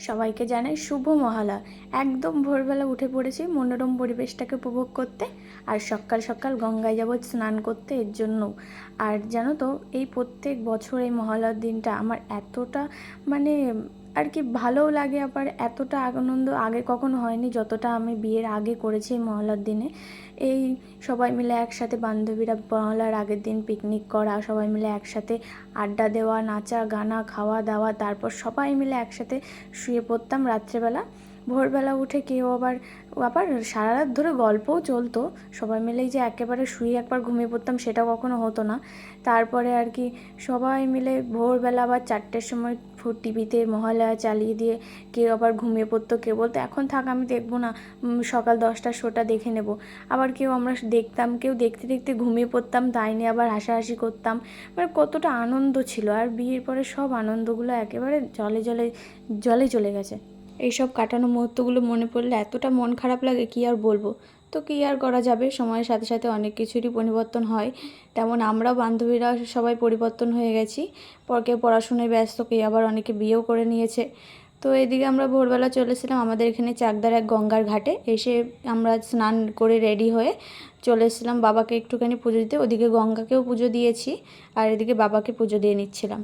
সবাইকে জানাই শুভ মহালয়া। একদম ভোরবেলা উঠে পড়েছি মনোরম পরিবেশটাকে উপভোগ করতে, আর সকাল সকাল গঙ্গায় যাব স্নান করতে এর জন্য। আর জানো তো, এই প্রত্যেক বছর এই মহালয়ার দিনটা আমার এতটা মানে আর কি ভালোও লাগে, আবার এতটা আনন্দ আগে কখনো হয়নি যতটা আমি বিয়ের আগে করেছি এই মহালয়ার দিনে। এই সবাই মিলে একসাথে, বান্ধবীরা মহালয়ার আগের দিন পিকনিক করা, সবাই মিলে একসাথে আড্ডা দেওয়া, নাচা গানা, খাওয়া দাওয়া, তারপর সবাই মিলে একসাথে শুয়ে পড়তাম রাত্রেবেলা। ভোরবেলা উঠে কেউ আবার আবার সারা রাত ধরে গল্পও চলতো, সবাই মিলেই যে একেবারে শুয়ে একবার ঘুমিয়ে পড়তাম সেটা কখনো হতো না। তারপরে আর কি সবাই মিলে ভোরবেলা আবার 4টের সময় টিভিতে মহালয়া চালিয়ে দিয়ে কেউ আবার ঘুমিয়ে পড়তো, কেউ বলতো এখন থাক আমি দেখবো না, সকাল 10টার শোটা দেখে নেব। আবার কেউ আমরা দেখতাম, কেউ দেখতে দেখতে ঘুমিয়ে পড়তাম, তাই নিয়ে আবার হাসাহাসি করতাম। মানে কতটা আনন্দ ছিল, আর বিয়ের পরে সব আনন্দগুলো একেবারে জলে জলে জলে চলে গেছে। এইসব কাটানো মুহূর্তগুলো মনে পড়লে এতটা মন খারাপ লাগে, কী আর বলবো। তো কী আর করা যাবে, সময়ের সাথে সাথে অনেক কিছুরই পরিবর্তন হয়, তেমন আমরাও বান্ধবীরা সবাই পরিবর্তন হয়ে গেছি। কেউ পড়াশোনায় ব্যস্ত, কেউ আবার অনেকে বিয়েও করে নিয়েছে। তো এদিকে আমরা ভোরবেলা চলেছিলাম আমাদের এখানে চাকদার এক গঙ্গার ঘাটে, এসে আমরা স্নান করে রেডি হয়ে চলে এসেছিলাম বাবাকে একটুখানি পুজো দিতে। ওদিকে গঙ্গাকেও পুজো দিয়েছি আর এদিকে বাবাকে পুজো দিয়ে নিচ্ছিলাম।